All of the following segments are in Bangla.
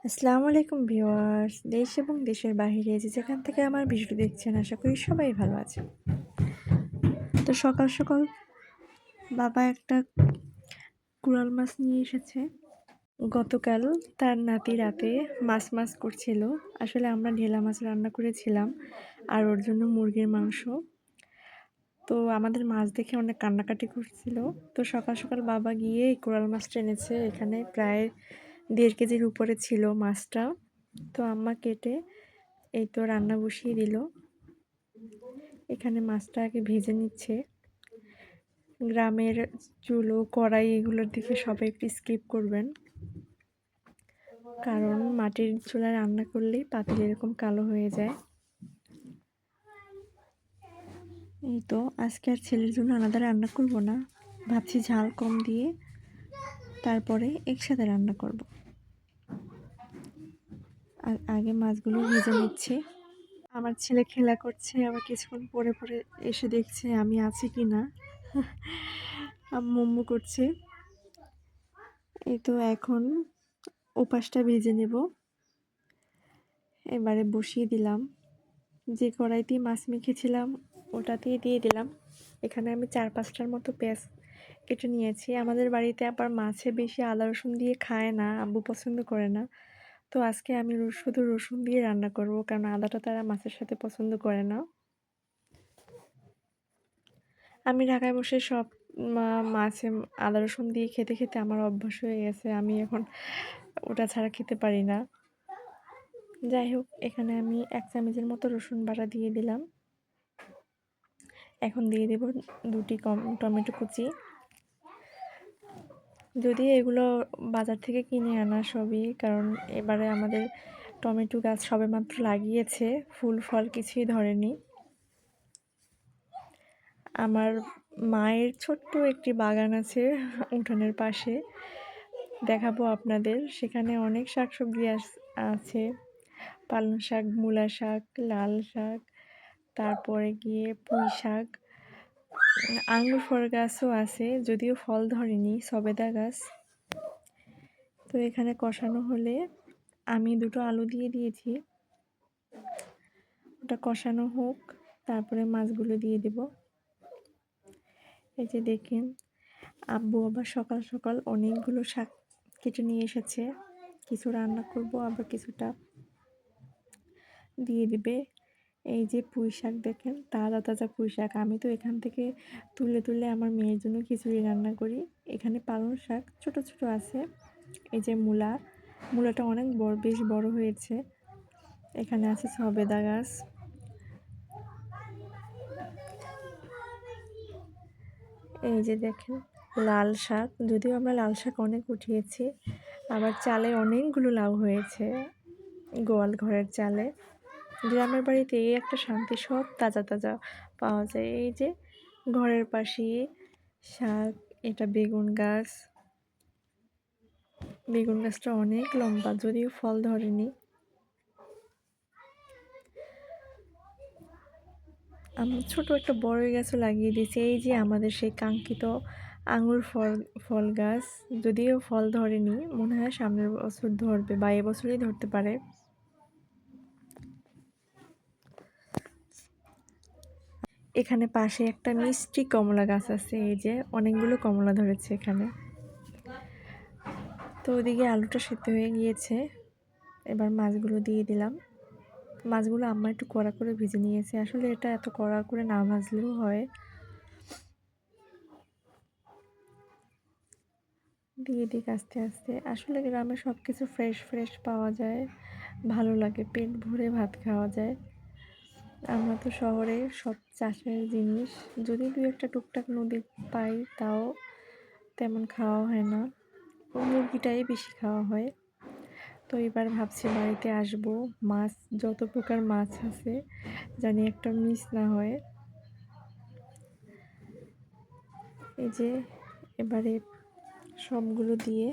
আসসালামু আলাইকুম ভিউয়ার্স, দেশ এবং দেশের বাহিরে যে যেখান থেকে আমার ভিডিও দেখছেন আশা করি সবাই ভালো আছেন। তো সকাল সকাল বাবা একটা কুরাল মাছ নিয়ে এসেছে। গতকাল তার নাতি রাতে মাছ করছিল। আসলে আমরা ঢেলা মাছ রান্না করেছিলাম আর ওর জন্য মুরগির মাংস। তো আমাদের মাছ দেখে অনেক কান্নাকাটি করছিল। তো সকাল সকাল বাবা গিয়ে এই কোরাল মাছটা এনেছে। এখানে প্রায় 1.5 কেজির উপরে ছিল মাছটা। তো আম্মা কেটে এই তো রান্না বসিয়ে দিল। এখানে মাছটা আগে ভেজে নিচ্ছে। গ্রামের চুলো কড়াই এগুলোর দিকে সবাই একটু স্কিপ করবেন, কারণ মাটির চুলায় রান্না করলেই পাতিল এরকম কালো হয়ে যায়। এই তো আজকে আর ছেলের জন্য আলাদা রান্না করব না, ভাবছি ঝাল কম দিয়ে তারপরে একসাথে রান্না করব। আর আগে মাছগুলো ভেজে নিচ্ছে। আমার ছেলে খেলা করছে, আবার কিছুক্ষণ পরে পরে এসে দেখছে আমি আছি কি না, মোমো করছে। এই তো এখন ওপাশটা ভেজে নেব। এবারে বসিয়ে দিলাম। যে কড়াইতে মাছ মেখেছিলাম ওটাতেই দিয়ে দিলাম। এখানে আমি 4-5টার মতো পেঁয়াজ কেটে নিয়েছি। আমাদের বাড়িতে আবার মাছে বেশি আদা রসুন দিয়ে খায় না, আব্বু পছন্দ করে না। তো আজকে আমি শুধু রসুন দিয়ে রান্না করব, কারণ আদাটা তারা মাছের সাথে পছন্দ করে না। আমি ঢাকায় বসে সব মাছে আদা রসুন দিয়ে খেতে খেতে আমার অভ্যাস হয়ে গেছে। আমি এখন ওটা ছাড়া খেতে পারি না। যাই হোক, এখানে আমি 1 চামচের মতো রসুন বাটা দিয়ে দিলাম। এখন দিয়ে দেব 2টি টমেটো কুচি। যদি এগুলো বাজার থেকে কিনে আনা সবই, কারণ এবারে আমাদের টমেটো গাছ সবেমাত্র লাগিয়েছে, ফুল ফল কিছুই ধরেনি। আমার মায়ের ছোট্ট একটি বাগান আছে উঠানের পাশে, দেখাবো আপনাদের। সেখানে অনেক শাকসবজি আছে, পালং শাক, মূলা শাক, লাল শাক, তারপরে গিয়ে পুঁই শাক, আঙ্গুর ফল গাছও আছে, যদিও ফল ধরেনি, সবেদা গাছ। তো এখানে কষানো হলে আমি 2টো আলু দিয়ে দিয়েছি, ওটা কষানো হোক, তারপরে মাছগুলো দিয়ে দেব। এই যে দেখেন, আব্বু আবার সকাল সকাল অনেকগুলো শাক কেটে নিয়ে এসেছে। কিছু রান্না করব, আবার কিছুটা দিয়ে দিবে। এই যে পুঁই শাক দেখেন, তাজা তাজা পুঁই শাক। আমি তো এখান থেকে তুলে তুলে আমার মেয়ের জন্য খিচুড়ি রান্না করি। এখানে পালং শাক ছোট ছোট আছে। এই যে মূলাটা অনেক বেশ বড় হয়েছে। এখানে আছে সবেদা গাছ। এই যে দেখেন লাল শাক, যদিও আমরা লাল শাক অনেক উঠিয়েছি। আবার চালে অনেকগুলো লাউ হয়েছে, গোয়াল ঘরের চালে। গ্রামের বাড়িতে এই একটা শান্তি, সব তাজা তাজা পাওয়া যায়। এই যে ঘরের পাশে শাক, এটা বেগুন গাছটা অনেক লম্বা, যদিও ফল ধরেনি। আমি ছোট একটা বড়ই গাছও লাগিয়ে দিয়েছি। এই যে আমাদের সেই কাঙ্ক্ষিত আঙুর ফল গাছ, যদিও ফল ধরেনি, মনে হয় সামনের বছর ধরবে বা এবছরই ধরতে পারে। এখানে পাশে একটা মিষ্টি কমলা গাছ আছে, এই যে অনেকগুলো কমলা ধরেছে এখানে। তো ওইদিকে আলুটা সেদ্ধ হয়ে গিয়েছে, এবার মাছগুলো দিয়ে দিলাম। মাছগুলো আম্মা একটু কড়া করে ভেজে নিয়েছে। আসলে এটা এত কড়া করে না ভাজলেও হয়। দিয়ে দিক আস্তে আস্তে। আসলে গ্রামে সব কিছু ফ্রেশ পাওয়া যায়, ভালো লাগে, পেট ভরে ভাত খাওয়া যায়। আমরা তো শহরে সব চাষের জিনিস, যদি 2-1টা টুকটাক নদী পাই তাও তেমন খাওয়া হয় না, মুরগিটাই বেশি খাওয়া হয়। তো এবার ভাবছি বাড়িতে আসবো, মাছ যত প্রকার মাছ আছে জানি একটা মিস না হয়। এই যে এবারে সবগুলো দিয়ে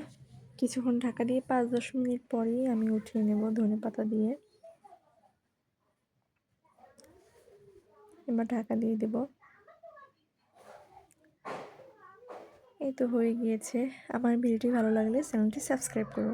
কিছুক্ষণ ঢাকা দিয়ে 5-10 মিনিট পরেই আমি উঠিয়ে নেব ধনেপাতা দিয়ে। এবার ঢাকা দিয়ে দেব। এই তো হয়ে গিয়েছে। আমার ভিডিওটি ভালো লাগলে চ্যানেলটি সাবস্ক্রাইব করুন।